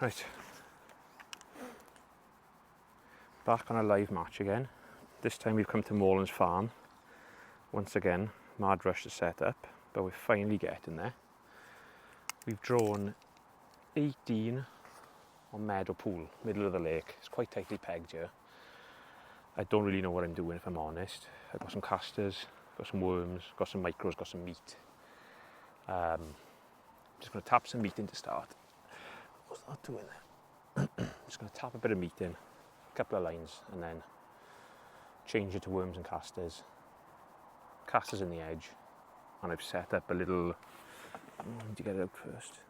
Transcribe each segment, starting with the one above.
Right, back on a live match again. This time we've come to Moorlands Farm. Once again, mad rush to set up, but we're finally getting there. We've drawn 18 on Meadow Pool, middle of the lake. It's quite tightly pegged here. I don't really know what I'm doing if I'm honest. I've got some casters, got some worms, got some micros, got some meat. Just going to tap some meat in to start. What's that doing there? Just going to tap a bit of meat in, a couple of lines, and then change it to worms and casters. Casters in the edge, and I've set up a little, I need to get it out first,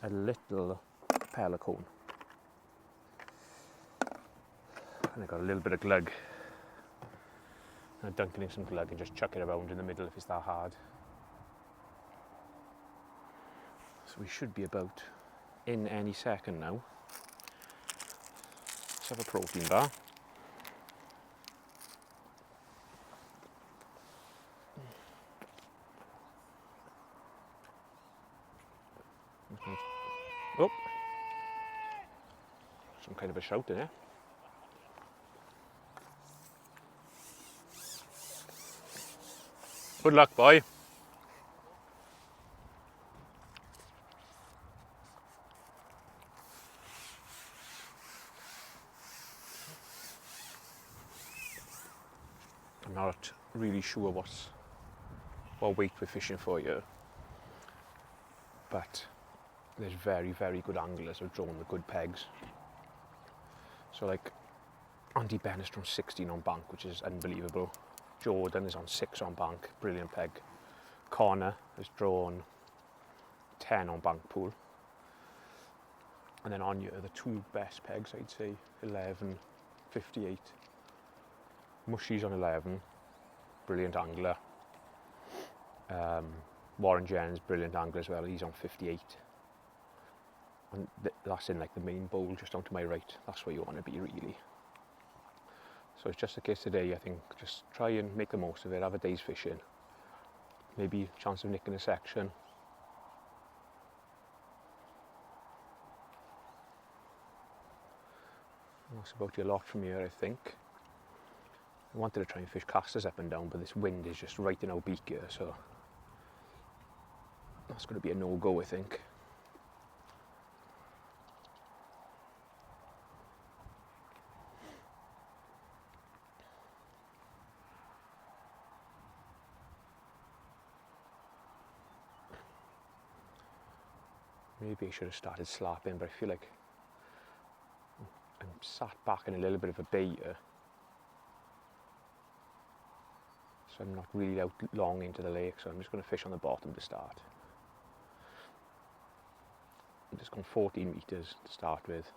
a little pelican. And I've got a little bit of glug. I'm dunking in some glug and just chuck it around in the middle if it's that hard. So we should be about in any second now. Let's have a protein bar. Oh, some kind of a shout in there. Good luck, boy. I'm not really sure what weight we're fishing for here, but there's very, very good anglers who've drawn the good pegs. So like Andy Bennett's drawn 16 on bank, which is unbelievable. Jordan is on 6 on bank, brilliant peg. Connor has drawn 10 on bank pool. And then on here, the two best pegs, I'd say, 11.58. Mushy's on 11, brilliant angler. Warren Jenn's brilliant angler as well, he's on 58. And that's in like the main bowl, just down to my right. That's where you want to be, really. So it's just the case today, I think, just try and make the most of it, have a day's fishing. Maybe a chance of nicking a section. That's about your lot from here, I think. I wanted to try and fish casters up and down, but this wind is just right in our beak here, so that's going to be a no-go, I think. Maybe I should have started slapping, but I feel like I'm sat back in a little bit of a bay here. So I'm not really out long into the lake, so I'm just going to fish on the bottom to start. I'm just going 14 metres to start with.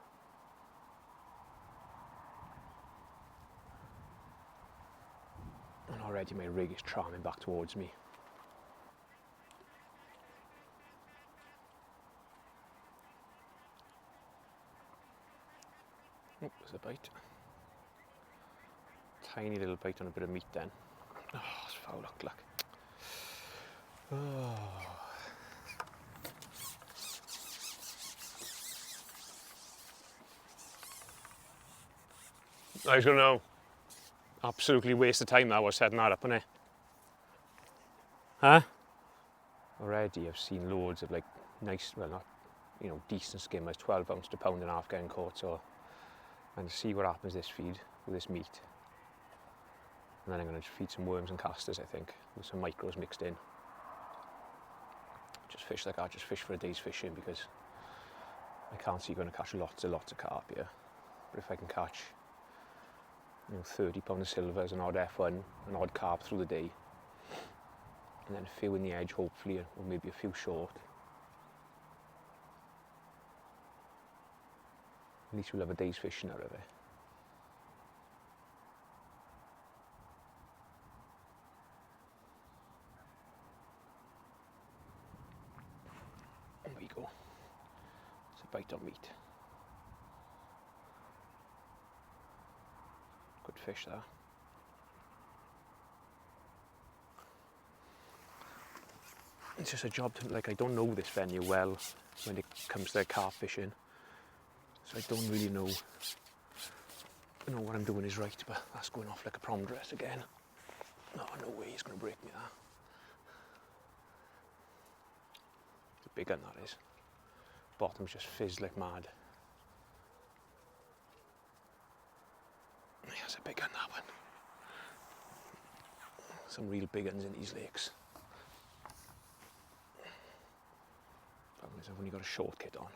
And already my rig is tramming back towards me. Oh, there's a bite. Tiny little bite on a bit of meat then. Oh, it's foul luck. Oh. I was going to know. Absolutely waste of time that was setting that up, innit? Huh? Already I've seen loads of like nice, well not, decent skimmers, 12 ounce to pound and a half getting caught, so I'm going to see what happens this feed with this meat. And then I'm going to feed some worms and casters, I think, with some micros mixed in. Just fish like that, just fish for a day's fishing, because I can't see going to catch lots of carp here. But if I can catch 30 pound of silvers, an odd F1, an odd carp through the day, and then a few in the edge hopefully, or maybe a few short, at least we'll have a day's fishing out of it. There we go. It's a bite of meat. Good fish there. it's just a job to, like, I don't know this venue well when it comes to carp fishing, so I don't really know what I'm doing is right. But that's going off like a prom dress again. No way he's going to break me that. It's a big one, that is. Bottom's just fizzed like mad. Yeah, it's a big one, that one. Some real big ones in these lakes. Problem is I've only got a short kit on.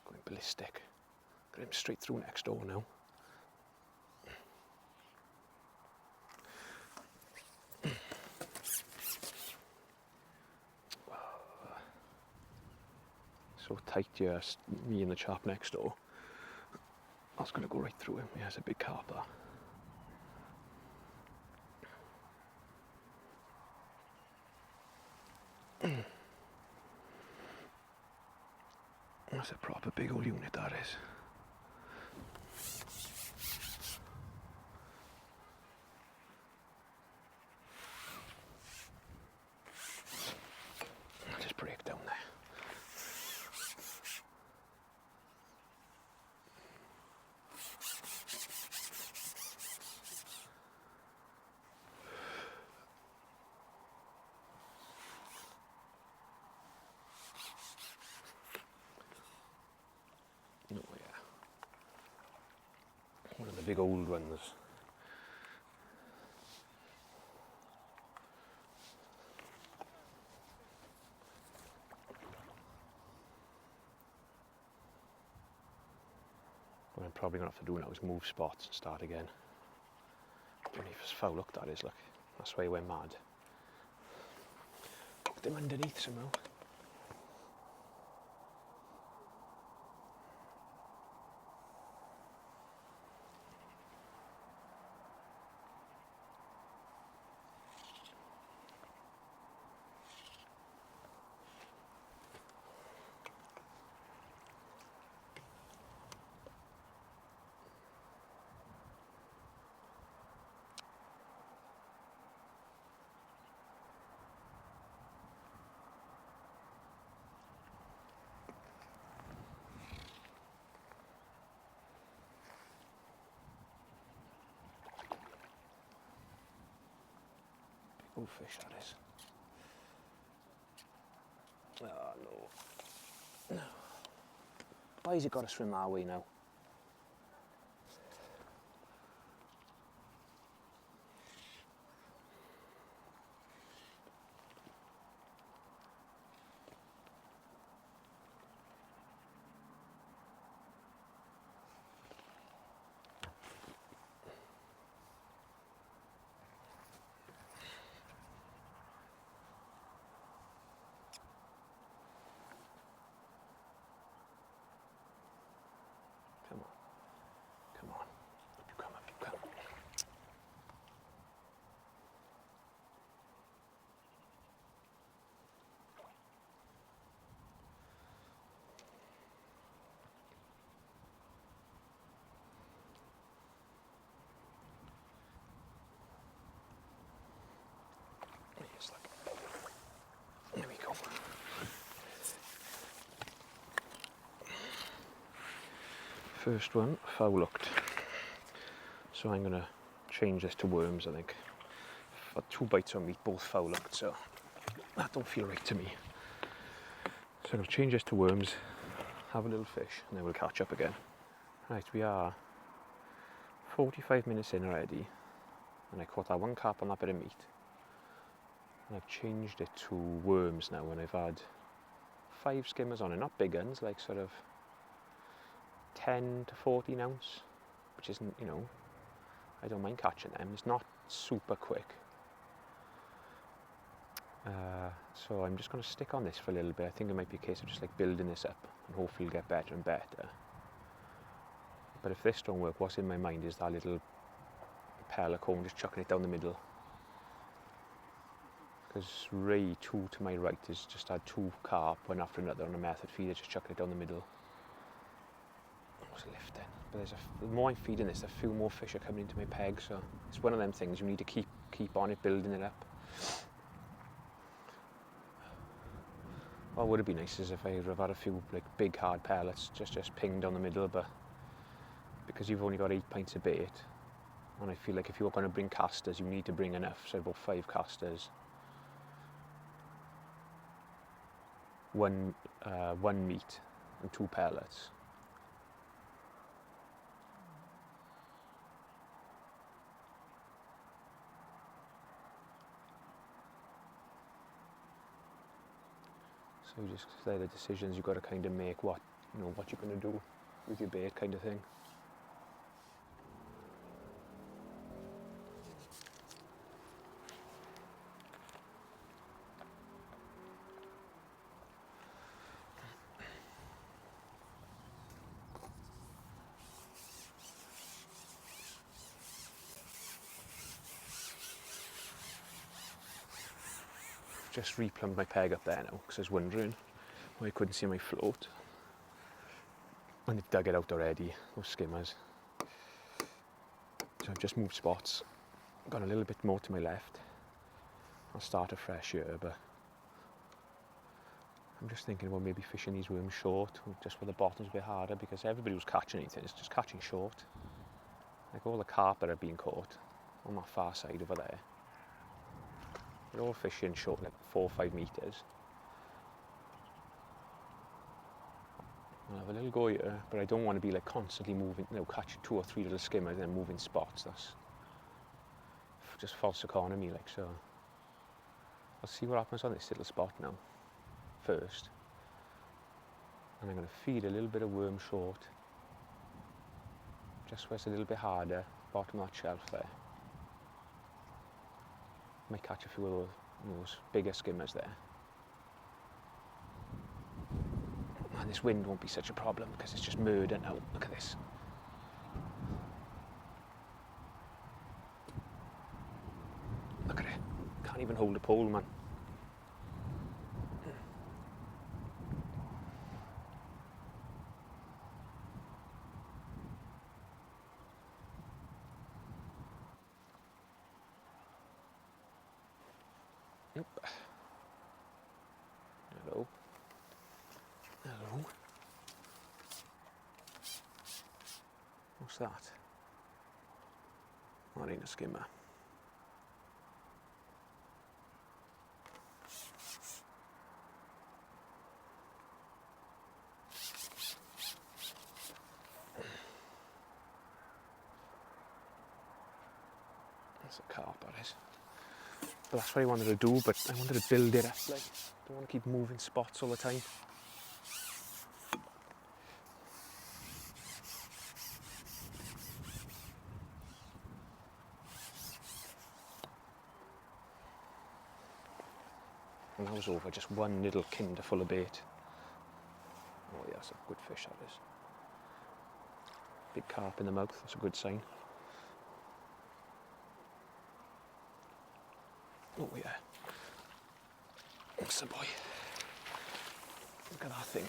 Going ballistic. Got him straight through next door now. So tight, yeah, me and the chap next door. That's going to go right through him. Yeah, it's a big carp, that. That's a proper big old unit, that is. I'll just break down there. No, yeah. One of the big old ones. What I'm probably going to have to do now is move spots and start again. Only if it's foul look, that is, look. That's why he went mad. Hooked him underneath somehow. Big old fish, that is. Oh no. Why has he got to swim our way now? Come on. Come on. Up you come, up you come. Yes, look. There we go. First one, foul looked. So I'm going to change this to worms, I think. I've had 2 bites on meat, both foul looked, so that don't feel right to me. So I'm going to change this to worms, have a little fish, and then we'll catch up again. Right, we are 45 minutes in already, and I caught that 1 carp on that bit of meat. And I've changed it to worms now, and I've had 5 skimmers on it, not big ones, like sort of 10 to 14 ounce, which isn't, you know, I don't mind catching them. It's not super quick. So I'm just going to stick on this for a little bit. I think it might be a case of just like building this up and hopefully it'll get better and better. But if this don't work, what's in my mind is that little pelican, just chucking it down the middle. Because Ray, 2 to my right, has just had 2 carp, one after another on a method feeder, just chucking it down the middle. What's a lift then? But the more I'm feeding this, a few more fish are coming into my peg, so it's one of them things you need to keep on it, building it up. What would it be nice is if I have had a few like big hard pellets just pinged down the middle, but because you've only got 8 pints of bait, and I feel like if you're going to bring casters, you need to bring enough, so about 5 casters, one meat and 2 pellets. So they're the decisions you've got to kind of make, what you're going to do with your bait, kind of thing. Just replumbed my peg up there now because I was wondering why I couldn't see my float. And they've dug it out already, those skimmers. So I've just moved spots, gone a little bit more to my left. I'll start afresh here, but I'm just thinking about maybe fishing these worms short, just where the bottom's a bit harder, because everybody who's catching anything is just catching short. Like all the carp that are being caught on that far side over there, they're all fishing short, like 4 or 5 metres. I'll have a little go here, but I don't want to be like constantly moving, catching 2 or 3 little skimmers and then moving spots. That's just false economy, like. So I'll see what happens on this little spot now first, and I'm going to feed a little bit of worm short, just where it's a little bit harder, bottom of that shelf there. Might catch a few of those bigger skimmers there. And this wind won't be such a problem because it's just murder now. Look at this. Look at it. Can't even hold a pole, man. Yep. Hello. Hello. What's that? That ain't a skimmer. That's a carp, that is. But that's what I wanted to do, but I wanted to build it up, like, don't want to keep moving spots all the time. And I was over just one little kinder full of bait. Oh yeah, that's a good fish, that is. Big carp in the mouth, that's a good sign. Oh yeah. That's the boy. Look at that thing.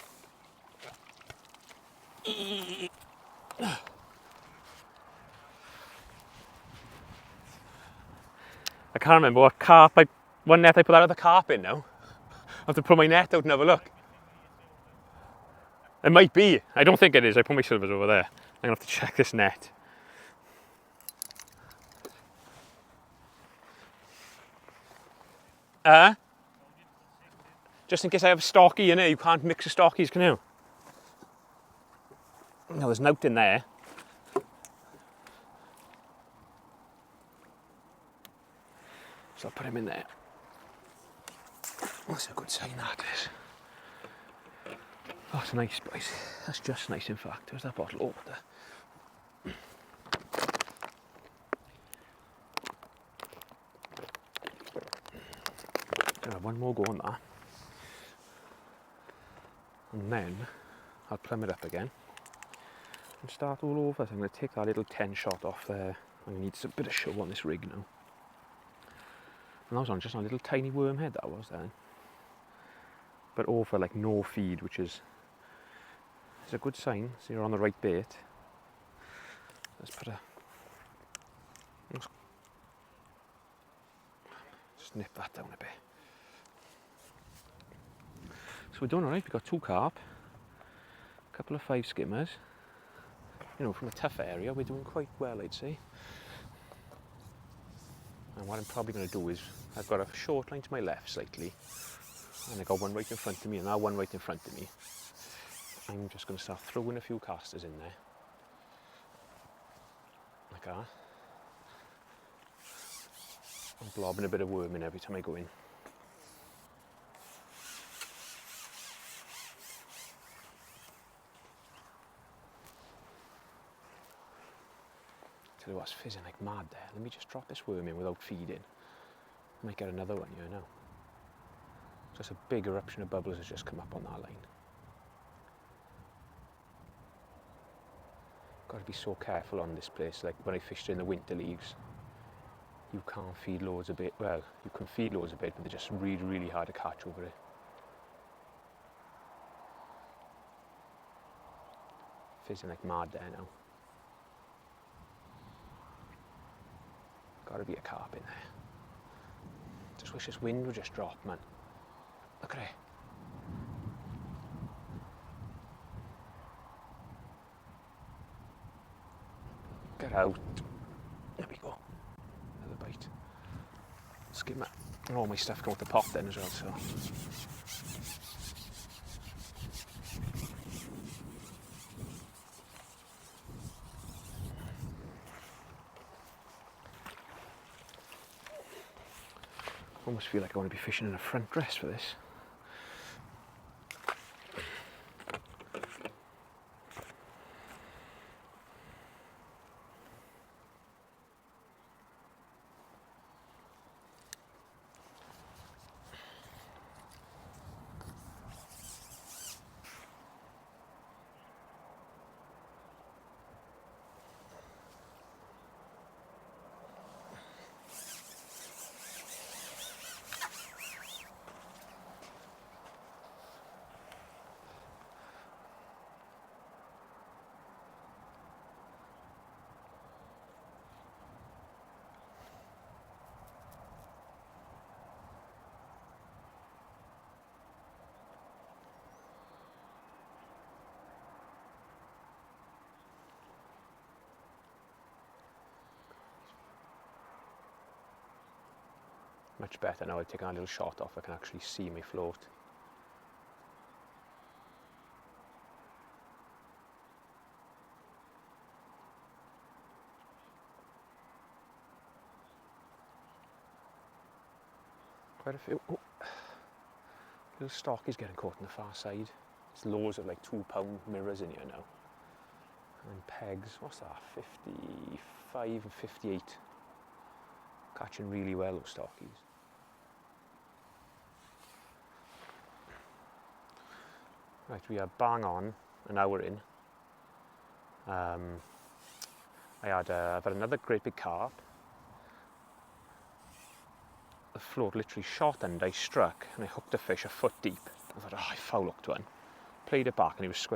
I can't remember what net I put that other carp in now. I have to put my net out and have a look. It might be. I don't think it is. I put my silvers over there. I'm going to have to check this net. Just in case I have a stocky in it, you can't mix the stockies, can you? No, there's note in there. So I'll put him in there. That's a good sign, that is. Oh, that's nice, boys. That's just nice, in fact. There's that bottle of water. I'll have one more go on that. And then I'll plumb it up again and start all over. So I'm going to take that little 10 shot off there. I need a bit of show on this rig now. And that was just on a little tiny worm head, that was then. But over like no feed, which is a good sign, so you're on the right bait. Let's just nip that down a bit. So we're doing alright. We've got 2 carp, a couple of 5 skimmers. You know, from a tough area, we're doing quite well, I'd say. And what I'm probably going to do is, I've got a short line to my left slightly, and I got one right in front of me, and that one right in front of me. I'm just going to start throwing a few casters in there, like that. I'm blobbing a bit of worm in every time I go in. Tell you what's fizzing like mad there. Let me just drop this worm in without feeding. Might get another one here now. Just a big eruption of bubbles has just come up on that line. Got to be so careful on this place. Like when I fished in the winter leagues, you can't feed loads of bait. Well, you can feed loads of bait, but they're just really, really hard to catch over it. Fizzing like mad there now. Got to be a carp in there. Just wish this wind would just drop, man. Look at it. Get out. There we go. Another bite. Skimmer. All my stuff go with the pot then as well, so. I almost feel like I want to be fishing in a front dress for this. Much better now. I've taken a little shot off, I can actually see my float. Quite a few. Oh. Little stockies getting caught on the far side. There's loads of like £2 mirrors in here now. And pegs, what's that? 55 and 58. Catching really well, those stockies. Right, we are bang on an hour in. I've had another great big carp. The float literally shot under, I struck, and I hooked a fish a foot deep. I thought, oh, I foul hooked one. Played it back, and he was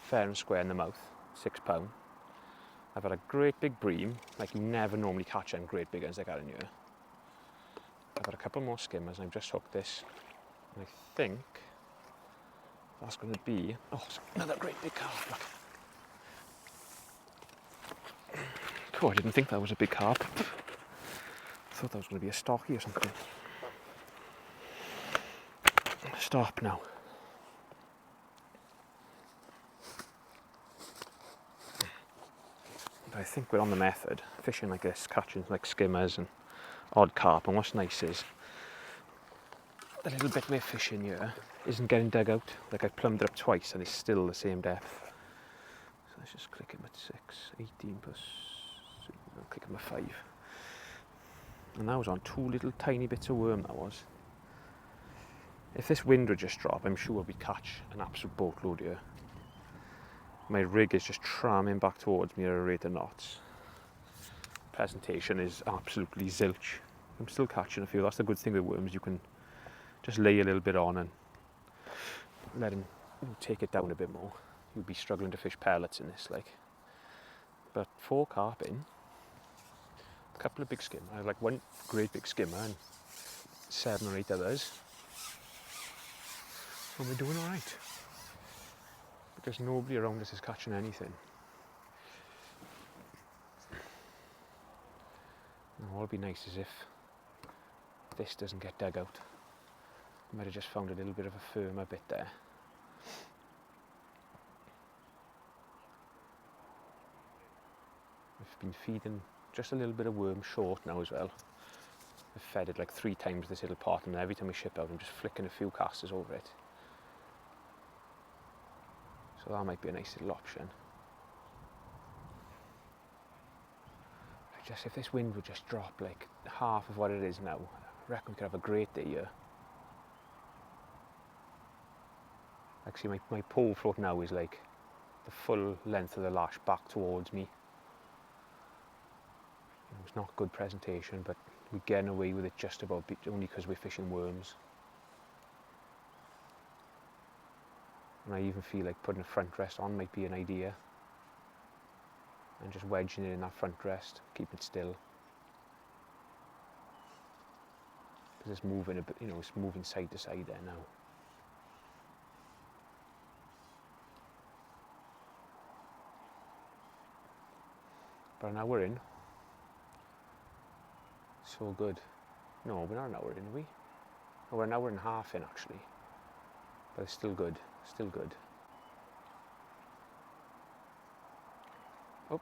fair and square in the mouth, £6. I've had a great big bream, like you never normally catch them great big ones like that in here. I've had a couple more skimmers, and I've just hooked this. And I think that's going to be, oh, another great big carp, look. Cool, I didn't think that was a big carp. I thought that was going to be a stocky or something. Stop now. But I think we're on the method, fishing like this, catching like skimmers and odd carp, and what's nice is the little bit we're fishing here isn't getting dug out. Like I've plumbed it up twice and it's still the same depth. So let's just click him at 6, 18 plus, I'll click him at 5. And that was on 2 little tiny bits of worm, that was. If this wind would just drop, I'm sure we'd catch an absolute boatload here. My rig is just tramming back towards me at a rate of knots. Presentation is absolutely zilch. I'm still catching a few. That's the good thing with worms, you can just lay a little bit on and let him take it down a bit more. You'd be struggling to fish pellets in this, like. But 4 carp in, a couple of big skimmer. I have like one great big skimmer and 7 or 8 others. And we're doing alright. Because nobody around us is catching anything. Now, what would be nice is if this doesn't get dug out. I might have just found a little bit of a firmer bit there. I've been feeding just a little bit of worm short now as well. I've fed it like 3 times this little pot, and every time we ship out I'm just flicking a few casters over it. So that might be a nice little option. Just if this wind would just drop like half of what it is now, I reckon we could have a great day here. Actually, my pole float now is like the full length of the lash back towards me. It's not good presentation, but we're getting away with it just about only because we're fishing worms. And I even feel like putting a front rest on might be an idea. And just wedging it in that front rest, keep it still. Because it's moving a bit, it's moving side to side there now. But an hour in. So good. No, we're not an hour in, are we? Oh, we're an hour and a half in actually. But it's still good, still good. Oh.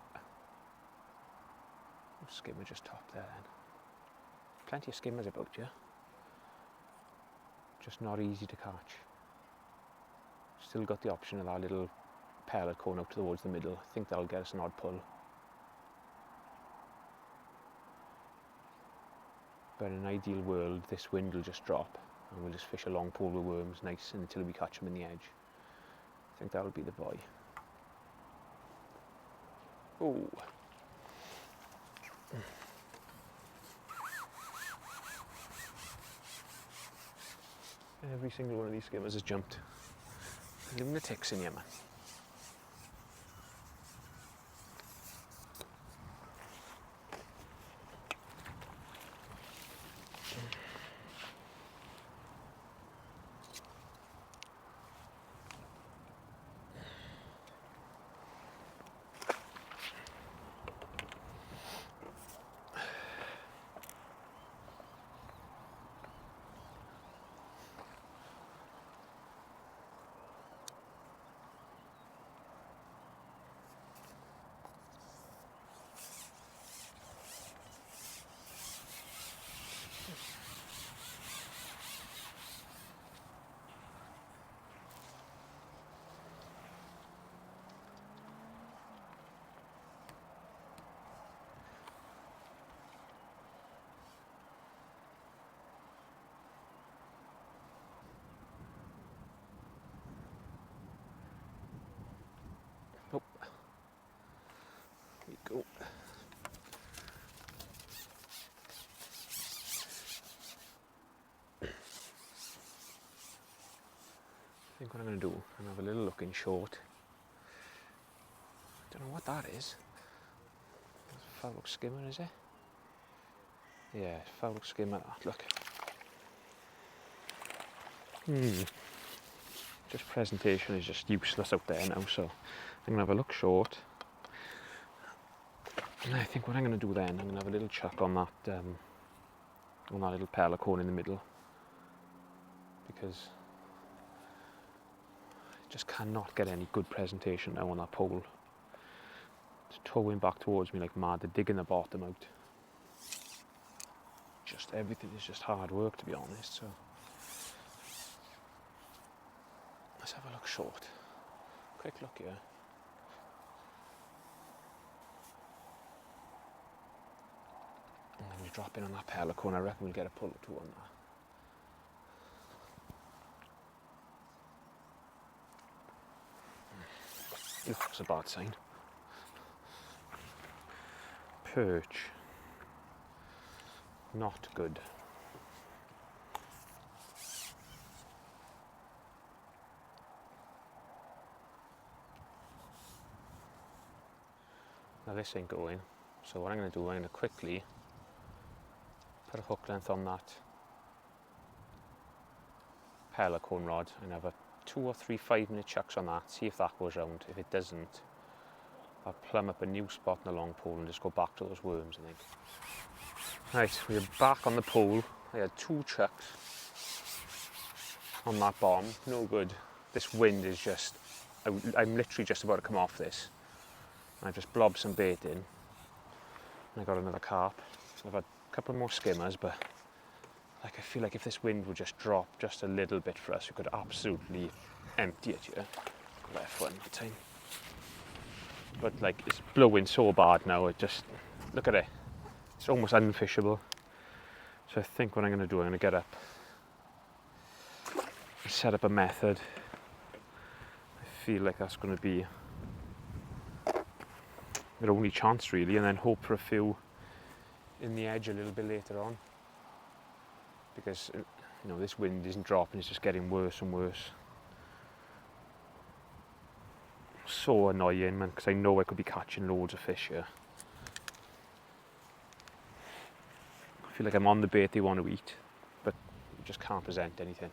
Skimmer just topped there then. Plenty of skimmers about you. Just not easy to catch. Still got the option of that little pellet going out towards the middle. I think that'll get us an odd pull. But in an ideal world, this wind will just drop and we'll just fish a long pole with worms nice until we catch them in the edge. I think that'll be the boy. Oh. Every single one of these skimmers has jumped. Lunatics in here, man. Oh, there we go. I think what I'm going to do, I'm going to have a little look in short. I don't know what that is. Foul skimmer, is it? Yeah, foul skimmer, that, look. Just presentation is just useless out there now, so I'm going to have a look short. And I think what I'm going to do then, I'm going to have a little chuck on that little pelican in the middle. Because I just cannot get any good presentation now on that pole. It's towing back towards me like mad, they're digging the bottom out. Just everything is just hard work, to be honest, so. Let's have a look short. Quick look here. And then we drop in on that pelican, I reckon we'll get a pull or two on that. Oof, that's a bad sign. Perch. Not good. Now this ain't going, so what I'm going to do, I'm going to quickly put a hook length on that pelican rod and have a 2 or 3 5-minute chucks on that, see if that goes round. If it doesn't, I'll plumb up a new spot in the long pole and just go back to those worms, I think. Right, we're back on the pole. I had 2 chucks on that bomb, no good. This wind is just, I'm literally just about to come off this. I just blobbed some bait in and I got another carp. I've had a couple more skimmers, but like I feel like if this wind would just drop just a little bit for us, we could absolutely empty it here. Left one that time. But like it's blowing so bad now, it just, look at it. It's almost unfishable. So I think what I'm going to do, I'm going to get up and set up a method. I feel like that's going to be our only chance really, and then hope for a few in the edge a little bit later on. Because you know this wind isn't dropping, it's just getting worse and worse. So annoying, man, because I know I could be catching loads of fish here. I feel like I'm on the bait they want to eat, but just can't present anything.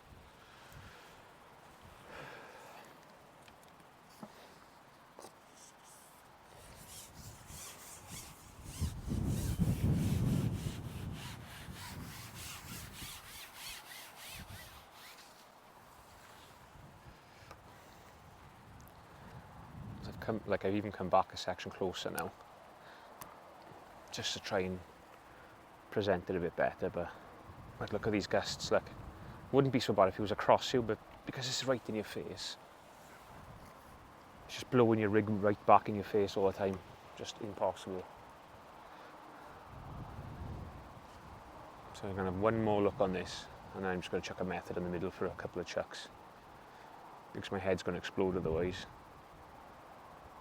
I've even come back a section closer now, just to try and present it a bit better. But like, look at these gusts. Like, wouldn't be so bad if it was across you, but because it's right in your face, it's just blowing your rig right back in your face all the time. Just impossible. So I'm gonna have one more look on this, and then I'm just gonna chuck a method in the middle for a couple of chucks, because my head's gonna explode otherwise.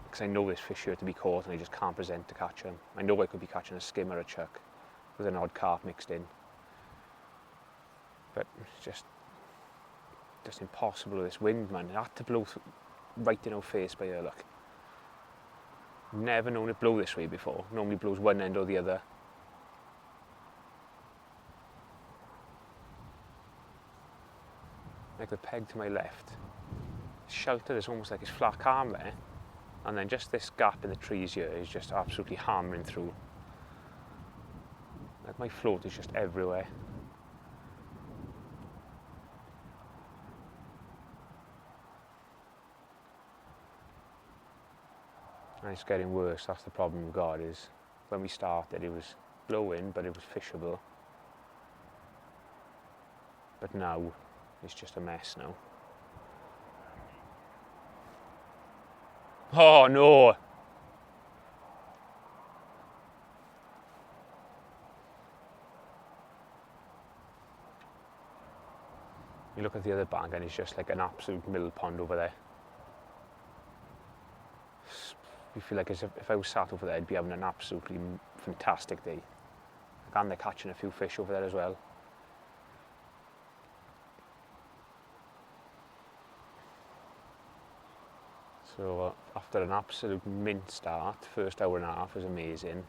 Because I know this fish here to be caught and I just can't present to catch him. I know I could be catching a skim or a chuck with an odd carp mixed in. But it's just impossible with this wind, man. It had to blow right in our face by here, look. Never known it blow this way before. Normally blows one end or the other. Like the peg to my left. Sheltered is almost like it's flat calm there. And then just this gap in the trees here is just absolutely hammering through. Like my float is just everywhere. And it's getting worse. That's the problem we've got, is when we started it was blowing, but it was fishable. But now it's just a mess now. Oh no! You look at the other bank and it's just like an absolute mill pond over there. You feel like as if I was sat over there, I'd be having an absolutely fantastic day. And they're catching a few fish over there as well. So after an absolute mint start, first hour and a half was amazing.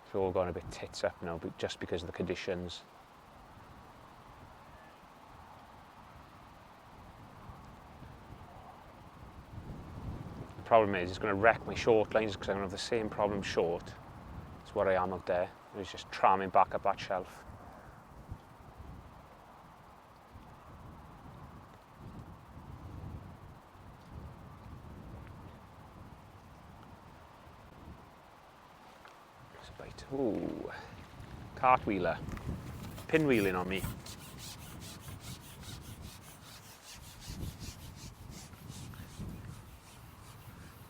It's all gone a bit tits up now, but just because of the conditions. The problem is it's going to wreck my short lines because I'm going to have the same problem short as what I am out there. It's just tramming back up that shelf. Ooh, cartwheeler, pinwheeling on me.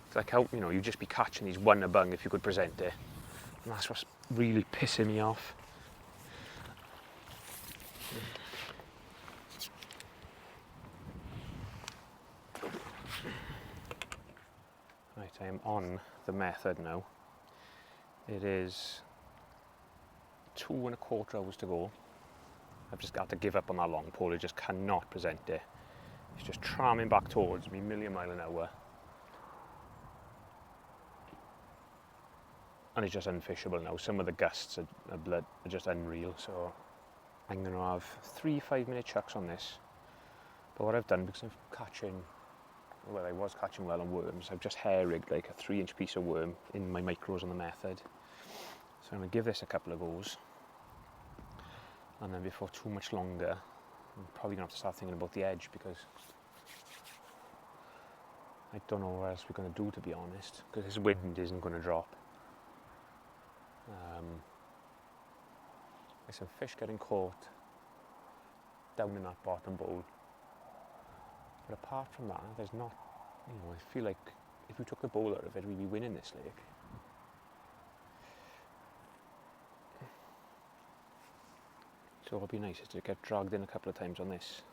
It's like how, you know, you'd just be catching these one a bung if you could present it. And that's what's really pissing me off. Right, I am on the method now. It is 2 1/4 hours to go. I've just got to give up on that long pole. I just cannot present it. It's just tramming back towards me, million mile an hour. and it's just unfishable now. Some of the gusts are just unreal, so I'm going to have 3 5-minute chucks on this. But what I've done, because I'm catching, well, I was catching well on worms, I've just hair rigged like a 3-inch piece of worm in my micros on the method. So I'm going to give this a couple of goes, and then before too much longer, I'm probably going to have to start thinking about the edge, because I don't know what else we're going to do, to be honest, because this wind isn't going to drop. There's some fish getting caught down in that bottom bowl, but apart from that, there's not, I feel like if we took the bowl out of it, we'd be winning this lake. So what would be nice is to get dragged in a couple of times on this,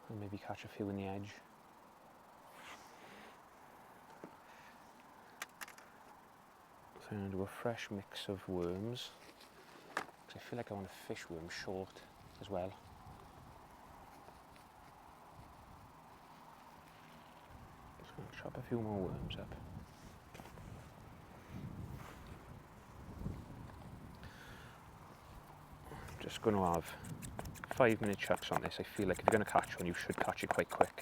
and maybe catch a few in the edge. So I'm going to do a fresh mix of worms, because I feel like I want to fish worms short as well. So I'm going to chop a few more worms up. I'm just going to have 5-minute chucks on this. I feel like if you're going to catch one, you should catch it quite quick.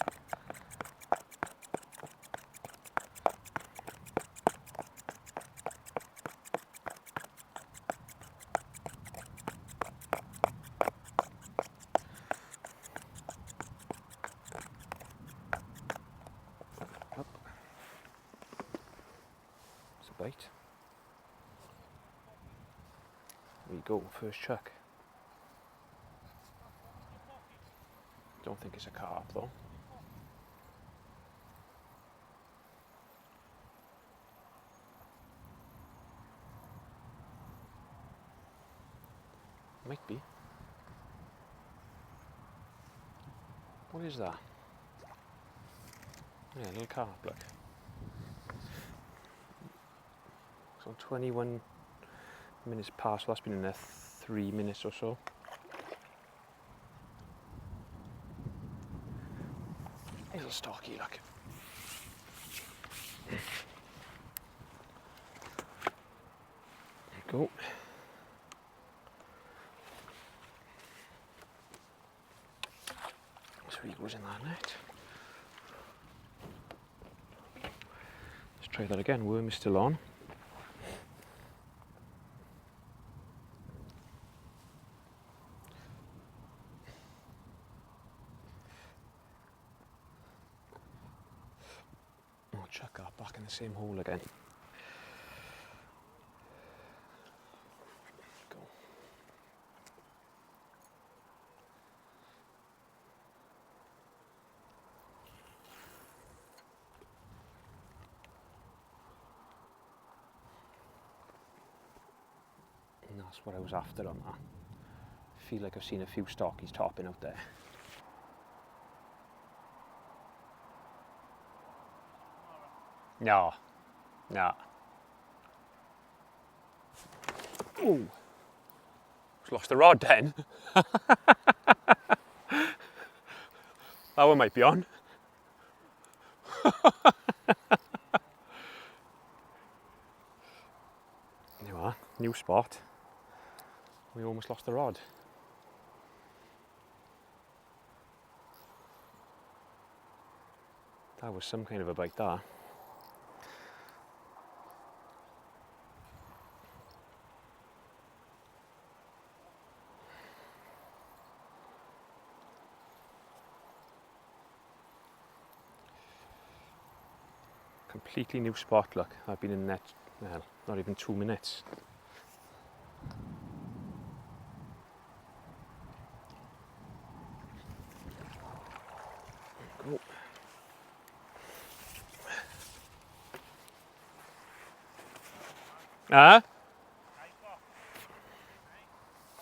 Bite. There we go, first chuck. Don't think it's a carp though. Might be. What is that? Yeah, a little carp, look. So 21 minutes past, well, that's been in there 3 minutes or so. Here's a stocky, look. There you go. 3 goes in that net. Let's try that again, worm is still on. Chuck that back in the same hole again. Go. And that's what I was after on that. I feel like I've seen a few stockies topping out there. No. No. Ooh. Just lost the rod then. That one might be on. There you are, new spot. We almost lost the rod. That was some kind of a bite, that. Completely new spot, look. I've been in net, well, not even 2 minutes. Go. Ah?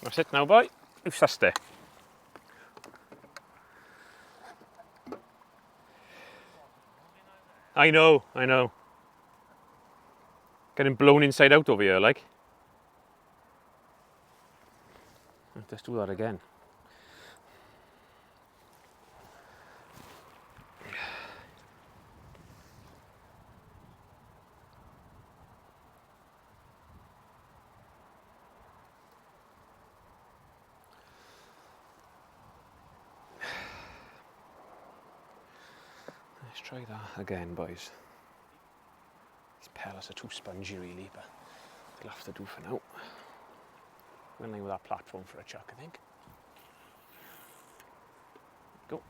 That's it now, boy. Who's sussed it? I know. Getting blown inside out over here, like. Let's do that again. try that again, boys. These pellets are too spongy really, but they'll have to do for now. We're in line with that platform for a chuck, I think. Go.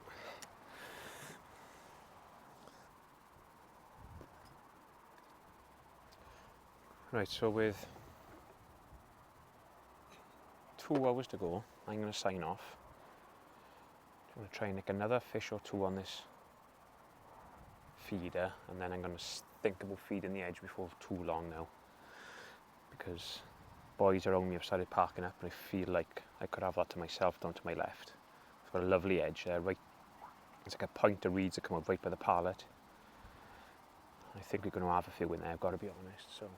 Right, so with 2 hours to go, I'm going to sign off. I'm going to try and nick another fish or 2 on this feeder, and then I'm going to think about feeding the edge before too long now, because boys around me have started parking up and I feel like I could have that to myself down to my left. It's got a lovely edge there, right, it's like a point of reeds that come up right by the pallet. I think we're going to have a few in there, I've got to be honest, so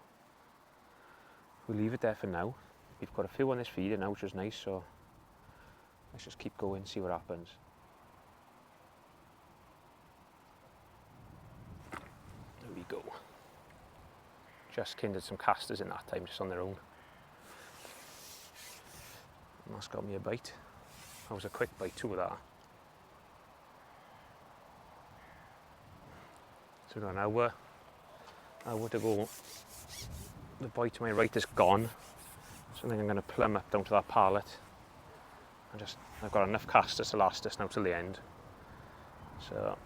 we'll leave it there for now. We've got a few on this feeder now, which is nice, so let's just keep going, see what happens. There we go. Just kindled some casters in that time, just on their own. And that's got me a bite. That was a quick bite too of that. So we've got an hour to go. The bite to my right is gone. So I think I'm going to plumb up down to that pallet. I've got enough casters to last us now till the end. So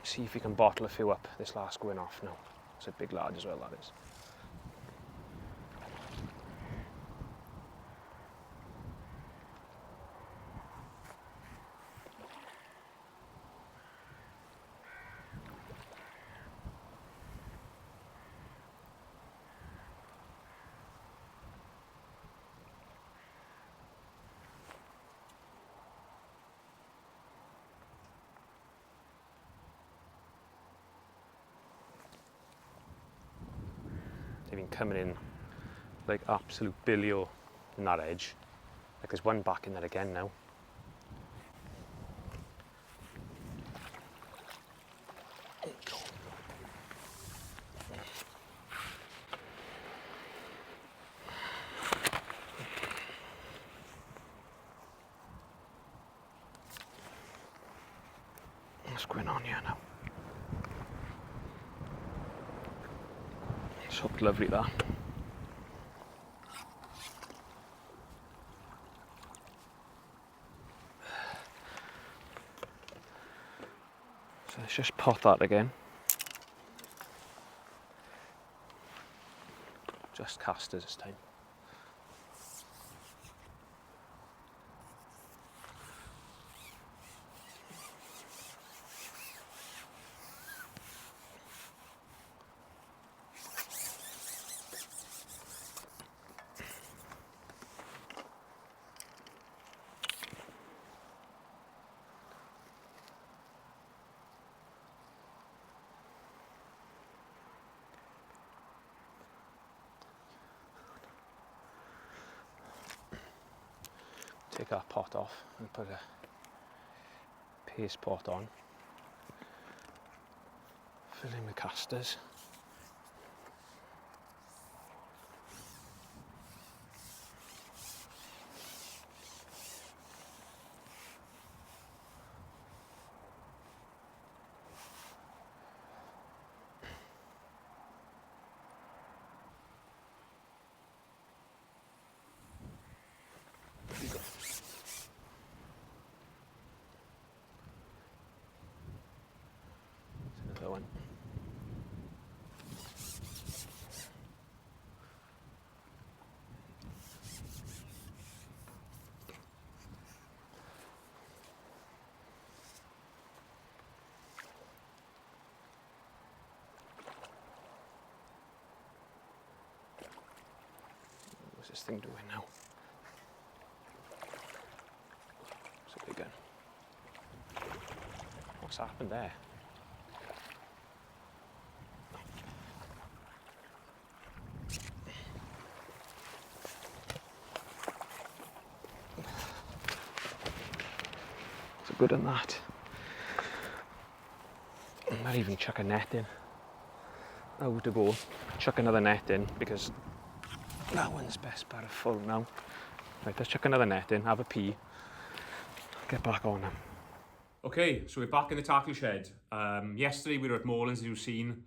see if we can bottle a few up this last going off now. It's a big large as well, that is. They've been coming in like absolute billio in that edge. Like there's one back in there again now. What's going on here now? It's hooked lovely that. So let's just pot that again. Just casters this time. Take our pot off and put a paste pot on. Fill in with casters. There we go. Another one. What's this thing doing now? It's a big one. What's happened there? It's a good on that. I might even chuck a net in. Hour to go. Chuck another net in because that one's best part of full now. Right, let's chuck another net in, have a pee, get back on them. Okay, so we're back in the tackle shed. Yesterday we were at Moorlands, as you've seen,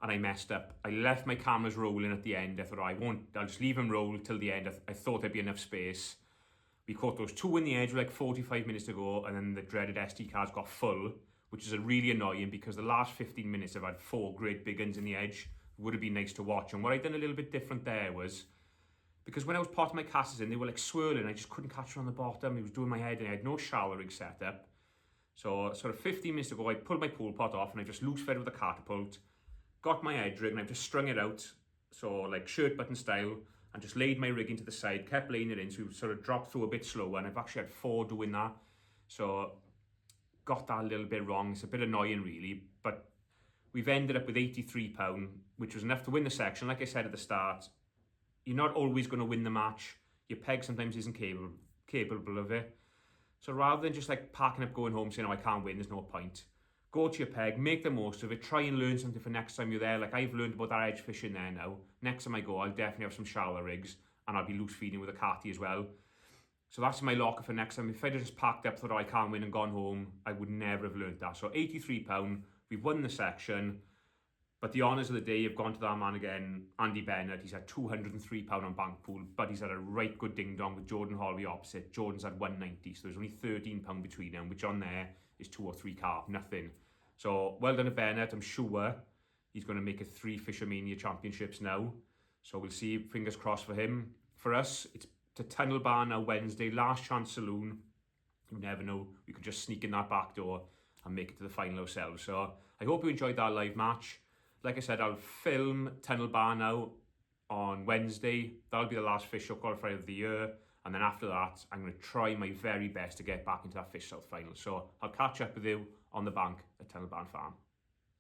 and I messed up. I left my cameras rolling at the end. I thought I'll just leave them roll till the end. I thought there'd be enough space. We caught those two in the edge with like 45 minutes to go, and then the dreaded SD cards got full, which is really annoying because the last 15 minutes I've had 4 great big uns in the edge. It would have been nice to watch. And what I'd done a little bit different there was, because when I was potting my casters in, they were like swirling. I just couldn't catch them on the bottom. It was doing my head, and I had no shallow rig set up. So sort of 15 minutes ago, I pulled my pool pot off and I just loose fed with a catapult, got my edge rig and I've just strung it out, so like shirt button style, and just laid my rig into the side, kept laying it in, so it sort of dropped through a bit slower, and I've actually had 4 doing that. So got that a little bit wrong. It's a bit annoying really, but we've ended up with £83, which was enough to win the section. Like I said at the start, you're not always going to win the match. Your peg sometimes isn't capable of it. So rather than just like packing up, going home, saying, oh, I can't win, there's no point. Go to your peg, make the most of it, try and learn something for next time you're there. Like I've learned about that edge fishing there now. Next time I go, I'll definitely have some shallow rigs, and I'll be loose feeding with a catty as well. So that's my locker for next time. If I'd just packed up, thought, oh, I can't win and gone home, I would never have learned that. So £83, we've won the section. But the honours of the day have gone to that man again, Andy Bennett. He's had £203 on bank pool, but he's had a right good ding-dong with Jordan Holloway opposite. Jordan's had 190, so there's only £13 between them, which on there is 2 or 3 carp, nothing. So well done to Bennett. I'm sure he's going to make it 3 Fishermania championships now. So we'll see, fingers crossed for him. For us, it's to Tunnel Bar now Wednesday, last chance saloon. You never know, we could just sneak in that back door and make it to the final ourselves. So I hope you enjoyed that live match. Like I said, I'll film Tunnel Bar now on Wednesday. That'll be the last Fish Show qualifier of the year. And then after that, I'm going to try my very best to get back into that Fish South final. So I'll catch up with you on the bank at Tunnel Bar Farm.